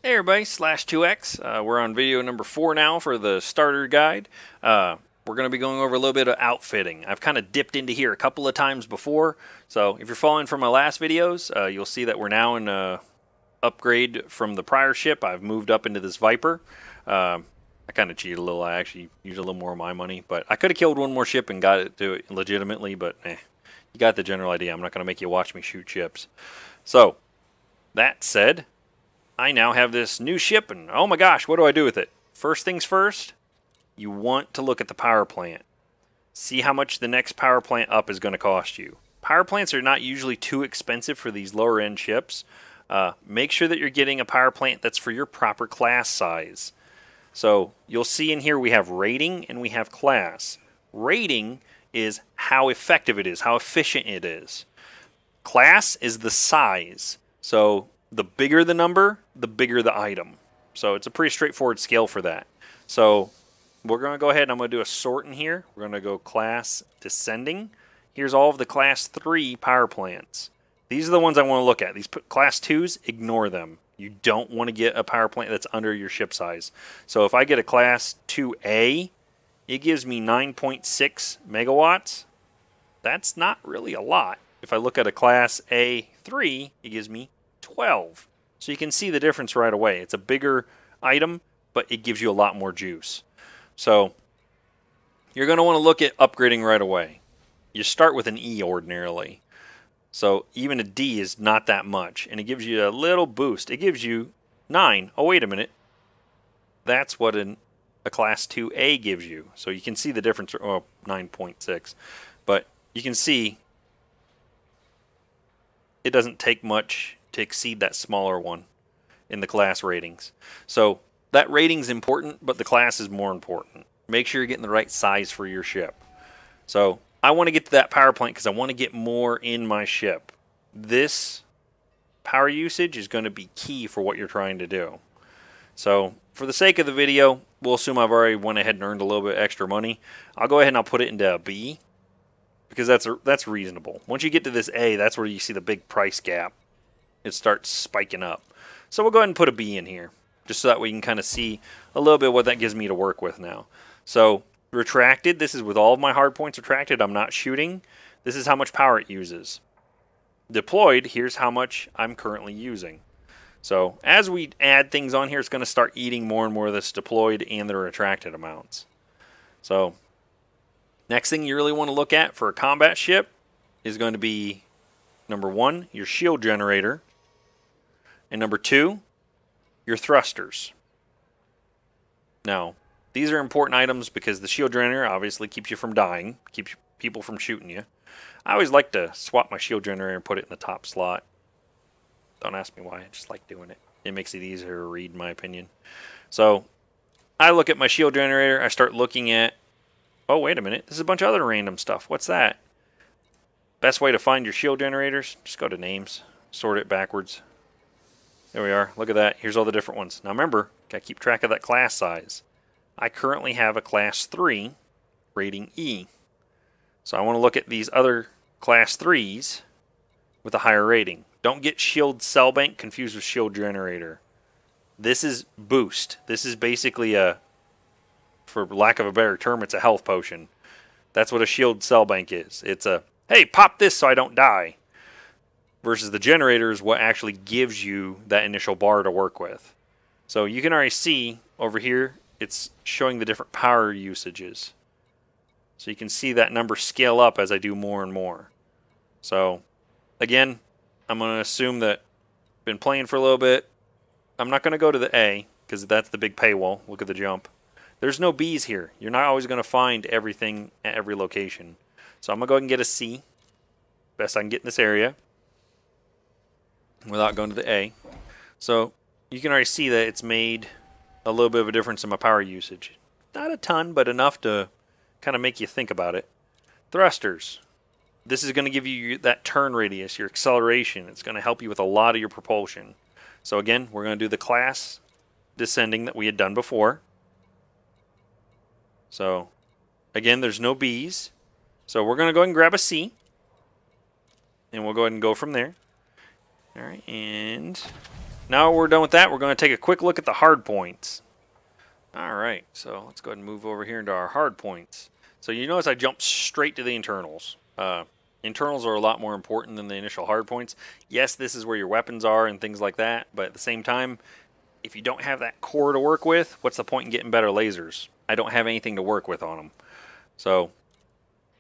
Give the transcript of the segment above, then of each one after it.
Hey everybody, Slash 2X. We're on video number 4 now for the starter guide. We're going to be going over a little bit of outfitting. I've kind of dipped into here a couple of times before, so if you're following from my last videos, you'll see that we're now in upgrade from the prior ship. I've moved up into this Viper. I kind of cheated a little. I actually used a little more of my money, but I could have killed one more ship and got it to it legitimately, but you got the general idea. I'm not going to make you watch me shoot ships. So, that said, I now have this new ship, and oh my gosh, what do I do with it? First things first, you want to look at the power plant. See how much the next power plant up is going to cost you. Power plants are not usually too expensive for these lower end ships. Make sure that you're getting a power plant that's for your proper class size. So you'll see in here we have rating and we have class. Rating is how effective it is, how efficient it is. Class is the size. So the bigger the number, the bigger the item. So it's a pretty straightforward scale for that. So we're going to go ahead and I'm going to do a sort in here. We're going to go class descending. Here's all of the class 3 power plants. These are the ones I want to look at. These class 2s, ignore them. You don't want to get a power plant that's under your ship size. So if I get a class 2A, it gives me 9.6 megawatts. That's not really a lot. If I look at a class A3, it gives me 12. So you can see the difference right away. It's a bigger item, but it gives you a lot more juice. So you're going to want to look at upgrading right away. You start with an E ordinarily. So even a D is not that much, and it gives you a little boost. It gives you 9. Oh, wait a minute. That's what a class 2A gives you. So you can see the difference. Oh, 9.6. But you can see it doesn't take much to exceed that smaller one in the class ratings. So that rating's important, but the class is more important. Make sure you're getting the right size for your ship. So I want to get to that power plant because I want to get more in my ship. This power usage is going to be key for what you're trying to do. So for the sake of the video, we'll assume I've already went ahead and earned a little bit extra money. I'll go ahead and I'll put it into a B because that's reasonable. Once you get to this A, that's where you see the big price gap. It starts spiking up. So we'll go ahead and put a B in here just so that we can kind of see a little bit what that gives me to work with now. So retracted, this is with all of my hard points retracted. I'm not shooting. This is how much power it uses. Deployed, here's how much I'm currently using. So as we add things on here, it's going to start eating more and more of this deployed and the retracted amounts. So next thing you really want to look at for a combat ship is going to be number 1, your shield generator, and number 2, your thrusters. Now, these are important items because the shield generator obviously keeps you from dying, keeps people from shooting you. I always like to swap my shield generator and put it in the top slot. Don't ask me why, I just like doing it. It makes it easier to read, in my opinion. So, I look at my shield generator, I start looking at, oh, wait a minute, this is a bunch of other random stuff. What's that? Best way to find your shield generators, just go to names, sort it backwards. There we are, look at that, here's all the different ones. Now remember, gotta keep track of that class size. I currently have a class 3 rating E. So I want to look at these other class 3s with a higher rating. Don't get shield cell bank confused with shield generator. This is boost. This is basically a, for lack of a better term, it's a health potion. That's what a shield cell bank is. It's a, hey, pop this so I don't die. Versus the generator is what actually gives you that initial bar to work with. So you can already see over here, it's showing the different power usages. So you can see that number scale up as I do more and more. So again, I'm going to assume that I've been playing for a little bit. I'm not going to go to the A because that's the big paywall. Look at the jump. There's no B's here. You're not always going to find everything at every location. So I'm going to go ahead and get a C. Best I can get in this area without going to the A. So you can already see that it's made a little bit of a difference in my power usage. Not a ton, but enough to kind of make you think about it. Thrusters. This is going to give you that turn radius, your acceleration. It's going to help you with a lot of your propulsion. So again, we're going to do the class descending that we had done before. So again, there's no B's. So we're going to go ahead and grab a C. And we'll go ahead and go from there. All right, and now we're done with that, we're going to take a quick look at the hard points. Alright, so let's go ahead and move over here into our hard points. So you notice I jumped straight to the internals. Internals are a lot more important than the initial hard points. Yes, this is where your weapons are and things like that, but at the same time, if you don't have that core to work with, what's the point in getting better lasers? I don't have anything to work with on them. So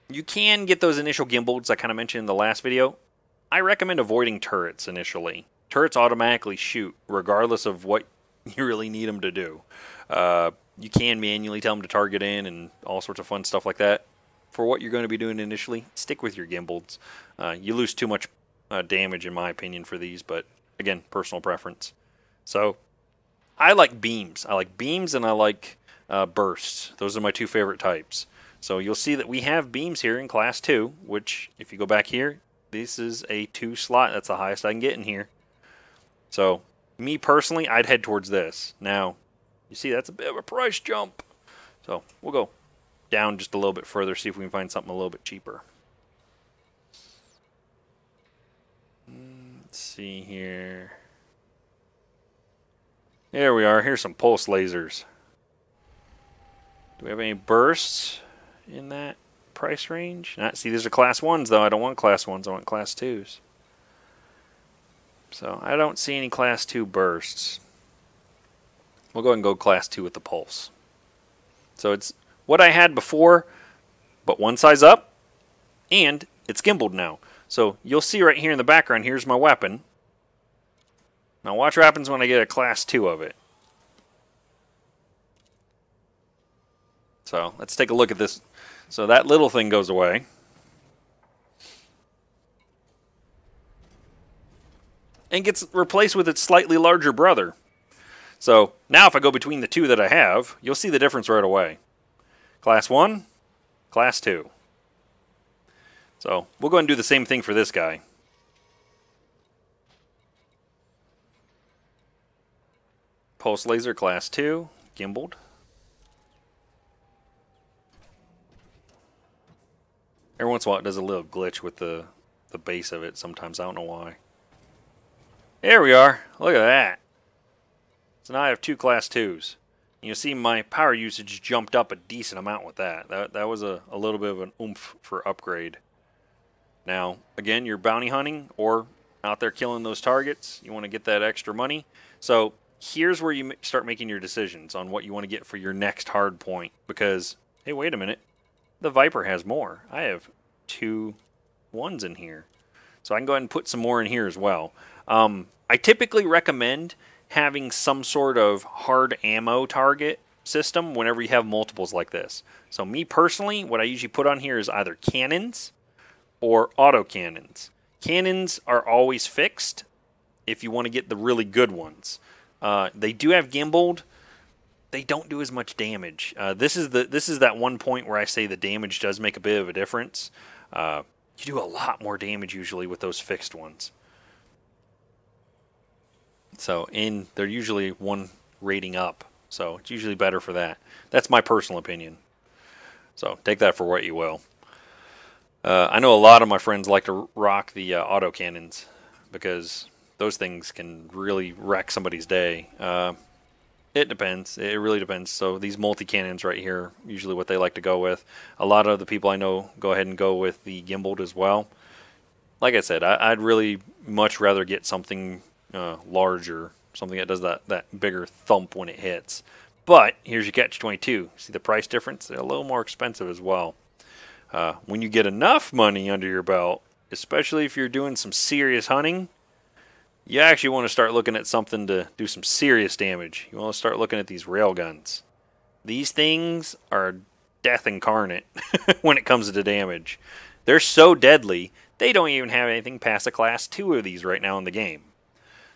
you can get those initial gimbals I kind of mentioned in the last video. I recommend avoiding turrets initially. Turrets automatically shoot regardless of what you really need them to do. You can manually tell them to target in and all sorts of fun stuff like that. For what you're going to be doing initially, stick with your gimbals. You lose too much damage in my opinion for these, but again, personal preference. So I like beams. I like beams and I like bursts. Those are my two favorite types. So you'll see that we have beams here in class 2, which if you go back here, this is a 2 slot. That's the highest I can get in here. So me personally, I'd head towards this. Now, you see that's a bit of a price jump. So we'll go down just a little bit further, see if we can find something a little bit cheaper. Let's see here. There we are. Here's some pulse lasers. Do we have any bursts in that price range? Not, see, these are class 1s, though. I don't want class 1s. I want class 2s. So I don't see any class 2 bursts. We'll go ahead and go class 2 with the pulse. So it's what I had before, but one size up, and it's gimbaled now. So you'll see right here in the background, here's my weapon. Now watch what happens when I get a class 2 of it. So let's take a look at this. So that little thing goes away. And gets replaced with its slightly larger brother. So now if I go between the two that I have, you'll see the difference right away. Class 1, class 2. So we'll go ahead and do the same thing for this guy. Pulse laser class 2, gimbaled. Every once in a while it does a little glitch with the base of it sometimes. I don't know why. There we are. Look at that. So now I have 2 class 2s. You'll see my power usage jumped up a decent amount with that. That was a little bit of an oomph for upgrade. Now, again, you're bounty hunting or out there killing those targets. You want to get that extra money. So here's where you start making your decisions on what you want to get for your next hard point. Because, hey, wait a minute. The Viper has more. I have 2 1s in here. So I can go ahead and put some more in here as well. I typically recommend having some sort of hard ammo target system whenever you have multiples like this. So me personally, what I usually put on here is either cannons or auto cannons. Cannons are always fixed if you want to get the really good ones. They do have gimbaled. They don't do as much damage. This is that one point where I say the damage does make a bit of a difference. You do a lot more damage usually with those fixed ones. So, and they're usually 1 rating up. So, it's usually better for that. That's my personal opinion. So, take that for what you will. I know a lot of my friends like to rock the auto cannons because those things can really wreck somebody's day. It depends. It really depends. So, these multi-cannons right here, usually what they like to go with. A lot of the people I know go ahead and go with the gimbaled as well. Like I said, I'd really much rather get something larger, something that does that bigger thump when it hits. But here's your catch-22. See the price difference? They're a little more expensive as well. When you get enough money under your belt, especially if you're doing some serious hunting, you actually want to start looking at something to do some serious damage. You want to start looking at these railguns. These things are death incarnate when it comes to damage. They're so deadly, they don't even have anything past a class 2 of these right now in the game.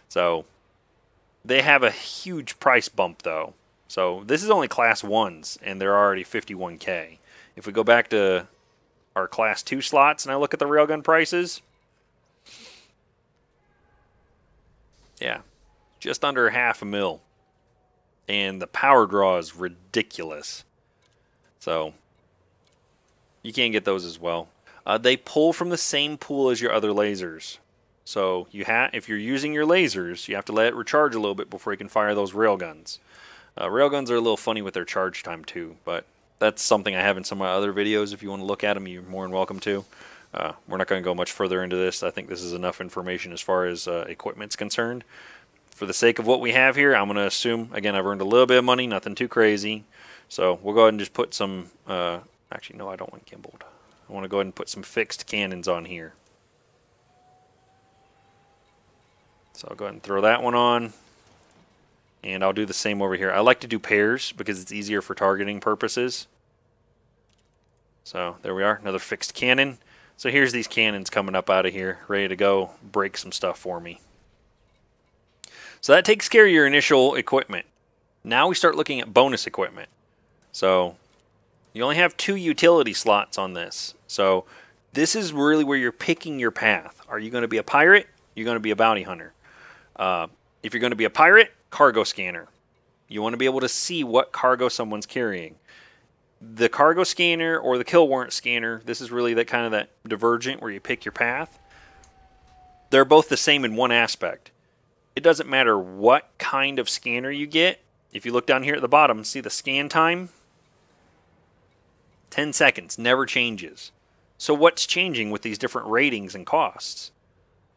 So, they have a huge price bump, though. So, this is only class 1s, and they're already 51K. If we go back to our class 2 slots, and I look at the railgun prices, yeah, just under $500,000. And the power draw is ridiculous. So, you can't get those as well. They pull from the same pool as your other lasers. So if you're using your lasers, you have to let it recharge a little bit before you can fire those railguns. Railguns are a little funny with their charge time too, but that's something I have in some of my other videos. If you want to look at them, you're more than welcome to. We're not going to go much further into this. I think this is enough information as far as equipment's concerned. For the sake of what we have here, I'm going to assume, again, I've earned a little bit of money, nothing too crazy. So we'll go ahead and just put some, actually, no, I don't want gimbaled. I want to go ahead and put some fixed cannons on here. So I'll go ahead and throw that one on. And I'll do the same over here. I like to do pairs because it's easier for targeting purposes. So there we are, another fixed cannon. So here's these cannons coming up out of here, ready to go break some stuff for me. So that takes care of your initial equipment. Now we start looking at bonus equipment. So you only have 2 utility slots on this. So this is really where you're picking your path. Are you going to be a pirate? You're going to be a bounty hunter. If you're going to be a pirate, cargo scanner. You want to be able to see what cargo someone's carrying. The cargo scanner or the kill warrant scanner, this is really that divergent where you pick your path. They're both the same in one aspect. It doesn't matter what kind of scanner you get. If you look down here at the bottom, see the scan time? 10 seconds, never changes. So what's changing with these different ratings and costs?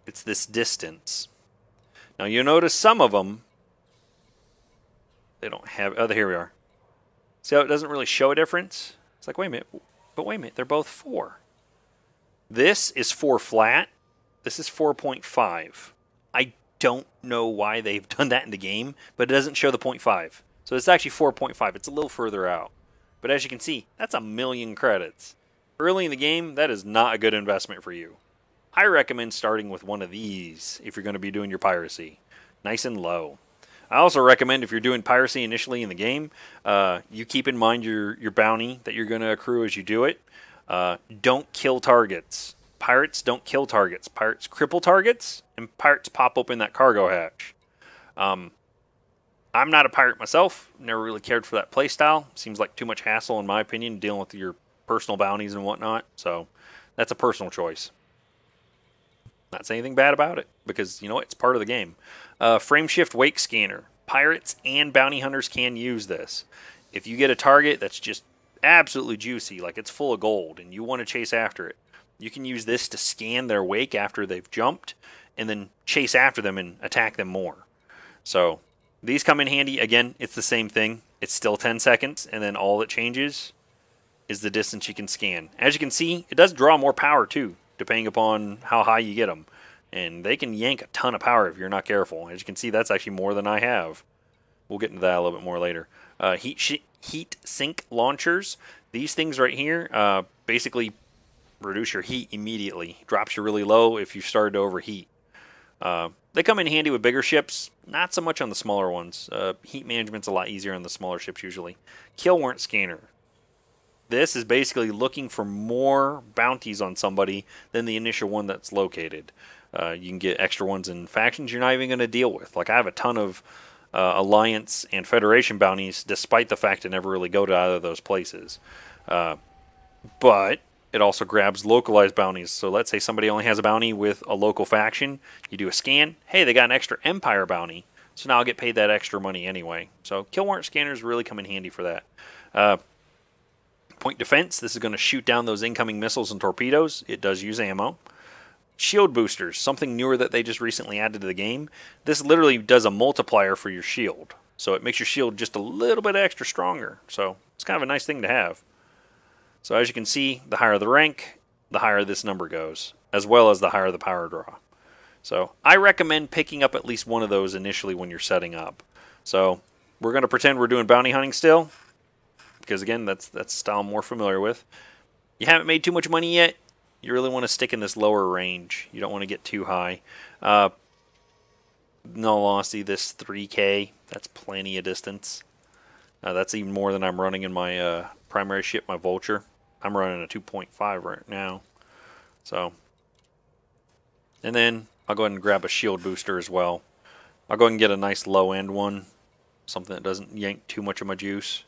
It's this distance. Now you'll notice some of them, they don't have, oh, here we are. See how it doesn't really show a difference? It's like, wait a minute, but wait a minute, they're both 4. This is 4 flat. This is 4.5. I don't know why they've done that in the game, but it doesn't show the 0.5. So it's actually 4.5. It's a little further out. But as you can see, that's 1,000,000 credits. Early in the game, that is not a good investment for you. I recommend starting with one of these if you're going to be doing your piracy. Nice and low. I also recommend if you're doing piracy initially in the game, you keep in mind your bounty that you're going to accrue as you do it. Don't kill targets. Pirates don't kill targets. Pirates cripple targets, and pirates pop open that cargo hatch. I'm not a pirate myself. Never really cared for that playstyle. Seems like too much hassle, in my opinion, dealing with your personal bounties and whatnot. So that's a personal choice. Not saying anything bad about it, because, you know, it's part of the game. Frame shift wake scanner. Pirates and bounty hunters can use this. If you get a target that's just absolutely juicy, like it's full of gold, and you want to chase after it, you can use this to scan their wake after they've jumped, and then chase after them and attack them more. So these come in handy. Again, it's the same thing. It's still 10 seconds, and then all that changes is the distance you can scan. As you can see, it does draw more power too, depending upon how high you get them. And they can yank a ton of power if you're not careful. As you can see, that's actually more than I have. We'll get into that a little bit more later. Heat sink launchers. These things right here basically reduce your heat immediately. Drops you really low if you started to overheat. They come in handy with bigger ships. Not so much on the smaller ones. Heat management's a lot easier on the smaller ships usually. Kill warrant scanner. This is basically looking for more bounties on somebody than the initial one that's located. You can get extra ones in factions you're not even going to deal with. Like I have a ton of Alliance and Federation bounties, despite the fact I never really go to either of those places. But it also grabs localized bounties. So let's say somebody only has a bounty with a local faction. You do a scan. Hey, they got an extra Empire bounty. So now I'll get paid that extra money anyway. So kill warrant scanners really come in handy for that. Point defense. This is going to shoot down those incoming missiles and torpedoes. It does use ammo. Shield boosters, something newer that they just recently added to the game. This literally does a multiplier for your shield. So it makes your shield just a little bit extra stronger. So it's kind of a nice thing to have. So as you can see, the higher the rank, the higher this number goes, as well as the higher the power draw. So I recommend picking up at least one of those initially when you're setting up. So we're going to pretend we're doing bounty hunting still, because again, that's the style I'm more familiar with. You haven't made too much money yet. You really want to stick in this lower range. You don't want to get too high. No honesty, this 3K, that's plenty of distance. That's even more than I'm running in my primary ship, my Vulture. I'm running a 2.5 right now. So, and then I'll go ahead and grab a shield booster as well. I'll go ahead and get a nice low end one. Something that doesn't yank too much of my juice.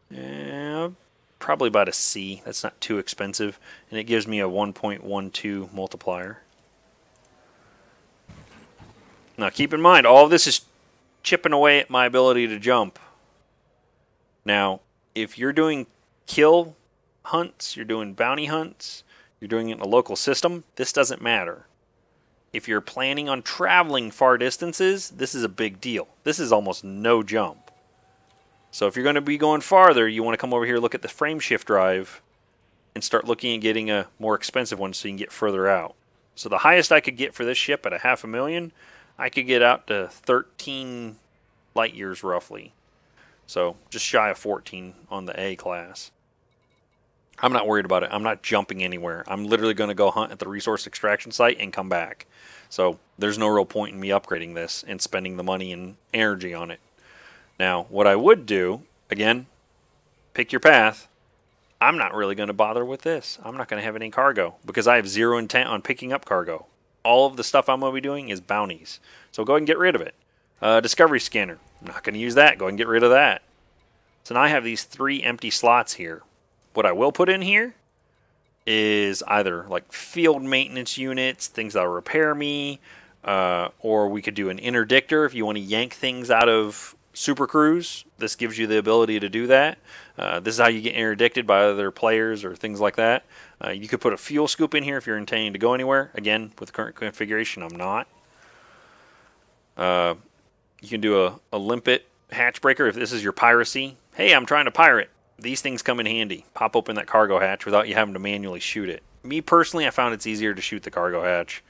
Yeah, probably about a C. That's not too expensive. And it gives me a 1.12 multiplier. Now keep in mind, all of this is chipping away at my ability to jump. Now, if you're doing kill hunts, you're doing bounty hunts, you're doing it in a local system, this doesn't matter. If you're planning on traveling far distances, this is a big deal. This is almost no jump. So if you're going to be going farther, you want to come over here, look at the frame shift drive, and start looking at getting a more expensive one so you can get further out. So the highest I could get for this ship at $500,000, I could get out to 13 light years roughly. So just shy of 14 on the A class. I'm not worried about it. I'm not jumping anywhere. I'm literally going to go hunt at the resource extraction site and come back. So there's no real point in me upgrading this and spending the money and energy on it. Now, what I would do, again, pick your path. I'm not really going to bother with this. I'm not going to have any cargo because I have zero intent on picking up cargo. All of the stuff I'm going to be doing is bounties. So go ahead and get rid of it. Discovery scanner. I'm not going to use that. Go ahead and get rid of that. So now I have these 3 empty slots here. What I will put in here is either like field maintenance units, things that'll repair me, or we could do an interdictor if you want to yank things out of Super Cruise. This gives you the ability to do that. This is how you get interdicted by other players or things like that. You could put a fuel scoop in here if you're intending to go anywhere. Again, with the current configuration, I'm not. You can do a limpet hatch breaker if this is your piracy. Hey, I'm trying to pirate. These things come in handy. Pop open that cargo hatch without you having to manually shoot it. Me personally, I found it's easier to shoot the cargo hatch,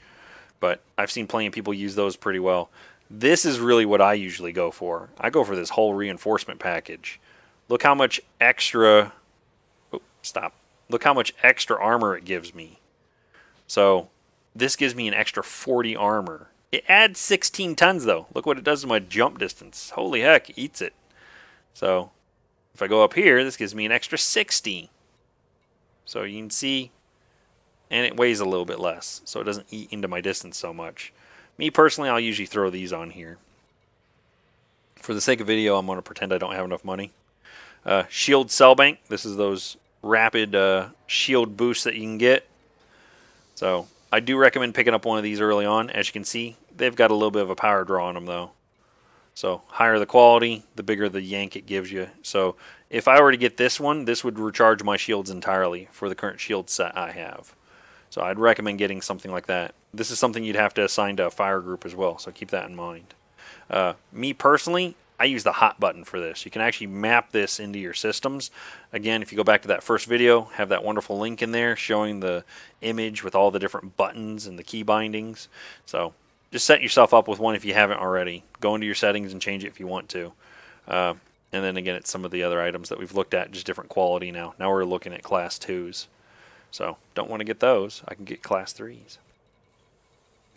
but I've seen plenty of people use those pretty well. This is really what I usually go for. I go for this whole reinforcement package. Look how much extra... Oh, stop. Look how much extra armor it gives me. So this gives me an extra 40 armor. It adds 16 tons though. Look what it does to my jump distance. Holy heck, eats it. So if I go up here, this gives me an extra 60. So you can see, and it weighs a little bit less, so it doesn't eat into my distance so much. Me personally, I'll usually throw these on here. For the sake of video, I'm going to pretend I don't have enough money. Shield Cell Bank. This is those rapid shield boosts that you can get. So I do recommend picking up one of these early on. As you can see, they've got a little bit of a power draw on them though. So higher the quality, the bigger the yank it gives you. So if I were to get this one, this would recharge my shields entirely for the current shield set I have. So I'd recommend getting something like that. This is something you'd have to assign to a fire group as well, so keep that in mind. Me personally, I use the hot button for this. You can actually map this into your systems. Again, if you go back to that first video, have that wonderful link in there showing the image with all the different buttons and the key bindings. So just set yourself up with one if you haven't already. Go into your settings and change it if you want to. And then again, it's some of the other items that we've looked at, just different quality now. Now we're looking at class 2s. So don't want to get those. I can get class 3s.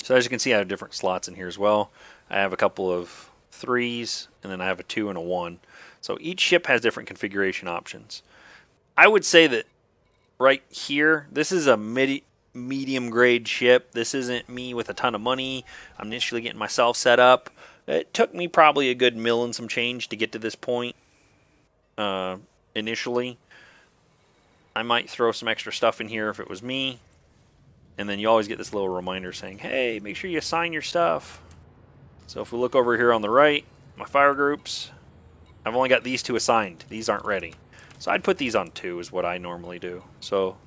So as you can see, I have different slots in here as well. I have a couple of 3s, and then I have a 2 and a 1. So each ship has different configuration options. I would say that right here, this is a medium grade ship. This isn't me with a ton of money. I'm initially getting myself set up. It took me probably a good $1 and some change to get to this point initially. I might throw some extra stuff in here if it was me. And then you always get this little reminder saying, hey, make sure you assign your stuff. So if we look over here on the right, my fire groups, I've only got these 2 assigned. These aren't ready. So I'd put these on 2 is what I normally do. So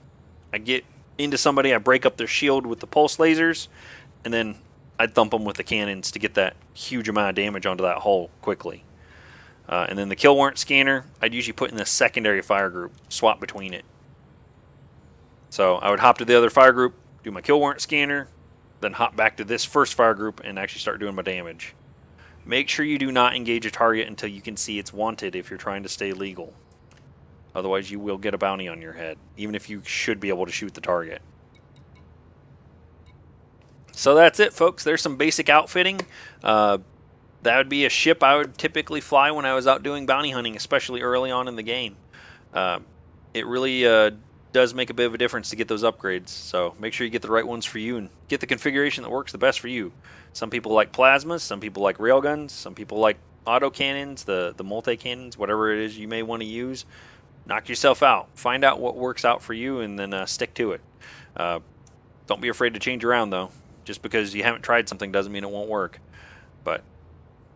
I get into somebody, I break up their shield with the pulse lasers, and then I'd thump them with the cannons to get that huge amount of damage onto that hull quickly. And then the kill warrant scanner, I'd usually put in the secondary fire group, swap between it. So I would hop to the other fire group, do my kill warrant scanner, then hop back to this first fire group and actually start doing my damage. Make sure you do not engage a target until you can see it's wanted if you're trying to stay legal. Otherwise you will get a bounty on your head, even if you should be able to shoot the target. So that's it, folks. There's some basic outfitting. That would be a ship I would typically fly when I was out doing bounty hunting, especially early on in the game. It really does make a bit of a difference to get those upgrades. So make sure you get the right ones for you and get the configuration that works the best for you. Some people like plasmas, some people like railguns, some people like auto cannons, the multi-cannons, whatever it is you may want to use. Knock yourself out. Find out what works out for you and then stick to it. Don't be afraid to change around though. Just because you haven't tried something doesn't mean it won't work.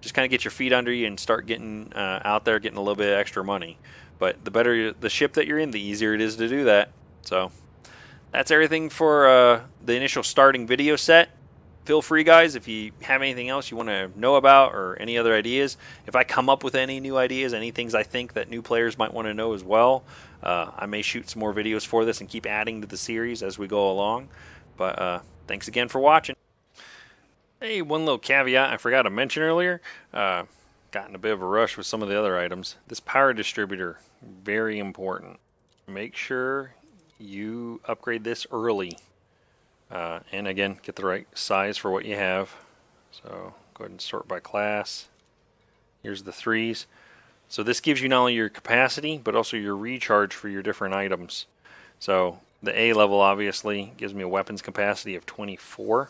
just kind of get your feet under you and start getting out there, getting a little bit of extra money. But the better the ship that you're in, the easier it is to do that. So that's everything for the initial starting video set. Feel free, guys, if you have anything else you want to know about or any other ideas. If I come up with any new ideas, any things I think that new players might want to know as well, I may shoot some more videos for this and keep adding to the series as we go along. But thanks again for watching. Hey, one little caveat I forgot to mention earlier. Got in a bit of a rush with some of the other items. This power distributor, very important. Make sure you upgrade this early. And again, get the right size for what you have. So go ahead and sort by class. Here's the 3s. So this gives you not only your capacity, but also your recharge for your different items. So the A level obviously gives me a weapons capacity of 24.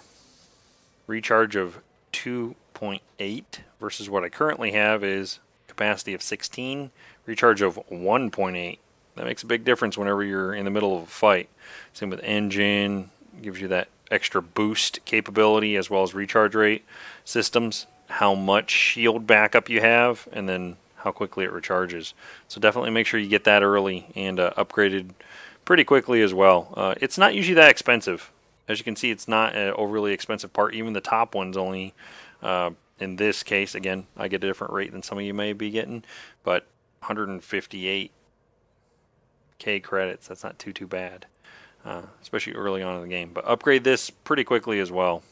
Recharge of 2.8 versus what I currently have is capacity of 16. Recharge of 1.8. That makes a big difference whenever you're in the middle of a fight. Same with engine. Gives you that extra boost capability as well as recharge rate systems, how much shield backup you have, and then how quickly it recharges. So definitely make sure you get that early and upgraded pretty quickly as well. It's not usually that expensive. As you can see, it's not an overly expensive part. Even the top one's only, in this case, again, I get a different rate than some of you may be getting, but 158K credits. That's not too bad. Especially early on in the game. But upgrade this pretty quickly as well.